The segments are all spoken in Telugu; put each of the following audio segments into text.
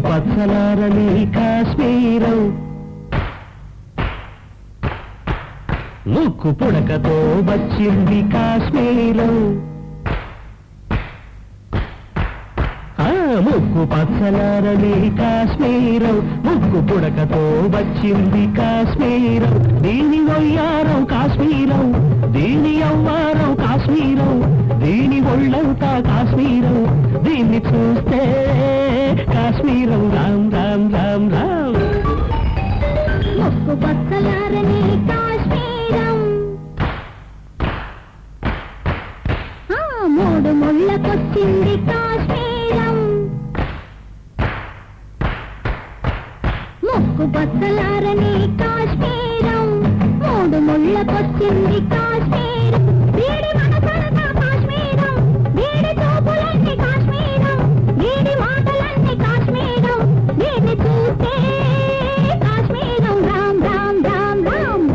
పచ్చలారని కాశ్మీరం ముక్కు పుడకతో వచ్చింది కాశ్మీరం ముక్కు పచ్చలారని కాశ్మీరం ముక్కు పుడకతో వచ్చింది కాశ్మీరం దీని వయ్యారం కాశ్మీరం దీని అవ్వారం కాశ్మీరం దీని ఒళ్ళంతా కాశ్మీరం దీన్ని చూస్తే కాశ్మీరం రామ్ రామ్ రామ్ రామ్ ముక్కు పచ్చలారని కాశ్మీరం మూడు ముళ్ళకొచ్చింది కాశ్మీరం ముక్కు పచ్చలారని కాశ్మీరం మూడు ముళ్ళకొచ్చింది కాశ్మీరం వీడి మనసంతా కాశ్మీరం వీడి చూపులన్నీ కాశ్మీరం వీడి మాటలన్నీ కాశ్మీరం వీడిని చూస్తే కాశ్మీరం రామ్ రామ్ రామ్ రామ్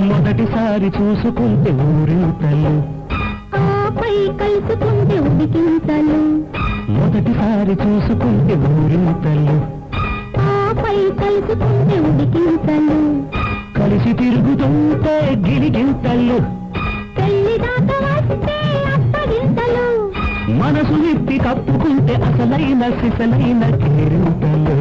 మొదటిసారి చూసుకుంటే ఊరింతలు ఆపై కలుసుకుంటే ఉడికింతలు మొదటిసారి చూసుకుంటే ఊరింతలు ఆపై కలుసుకుంటే ఉడికింతలు కలిసి తిరుగుతుంటే గిలిగింతలు పెళ్లి దాకా వస్తే అప్పగింతలు మనసు విప్పి కప్పుకుంటే అసలైన సిసలైన కేరింతలు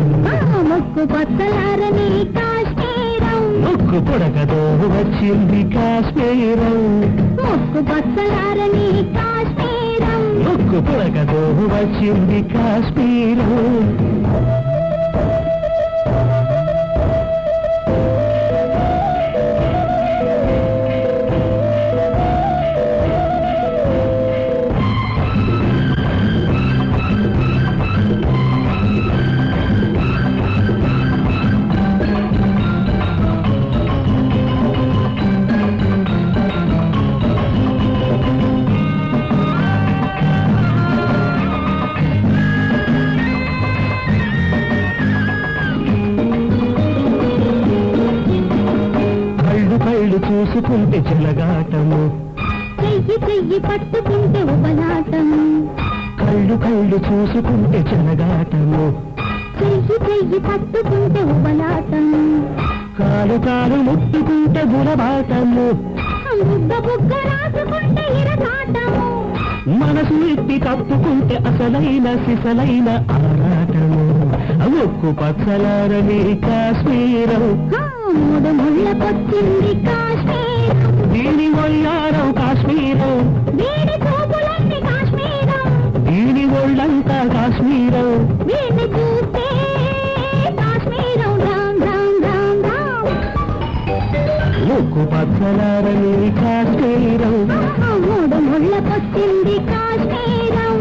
ముక్కు పచ్చలారని కాశ్మీరం ముక్కు పొడకతో వచ్చింది కాశ్మీరం ముక్కు పచ్చలారని కాశ్మీరం ముక్కు పొడకతో వచ్చింది కాశ్మీరం కళ్ళు చూసుకుంటే చెలగాటము చెయ్యి చెయ్యి పట్టుకుంటే ఉబలాటము కళ్ళు చూసుకుంటే చెలగాటము చెయ్యి చెయ్యి పట్టుకుంటే ఉబలాటము కాలు ముట్టుకుంటే గుణబాటము బుగ్గ బుగ్గ రాసుకుంటే ఇరకాటము మనసు ఎత్తి కప్పుకుంటే అసలైన సిసలైన ఆరాటము ముక్కు పచ్చలారని కాశ్మీరం మూడు ముళ్ళకొచ్చింది కాశ్మీరం దీని వయ్యారం కాశ్మీరం వీడి చూపులన్నీ కాశ్మీరం దీని ఒళ్ళంతా కాశ్మీరం వీడిని చూస్తే కాశ్మీరం రామ్ రామ్ రామ్ రామ్ ముక్కు పచ్చలారని కాశ్మీరం మూడు ముళ్ళకొచ్చింది కాశ్మీరం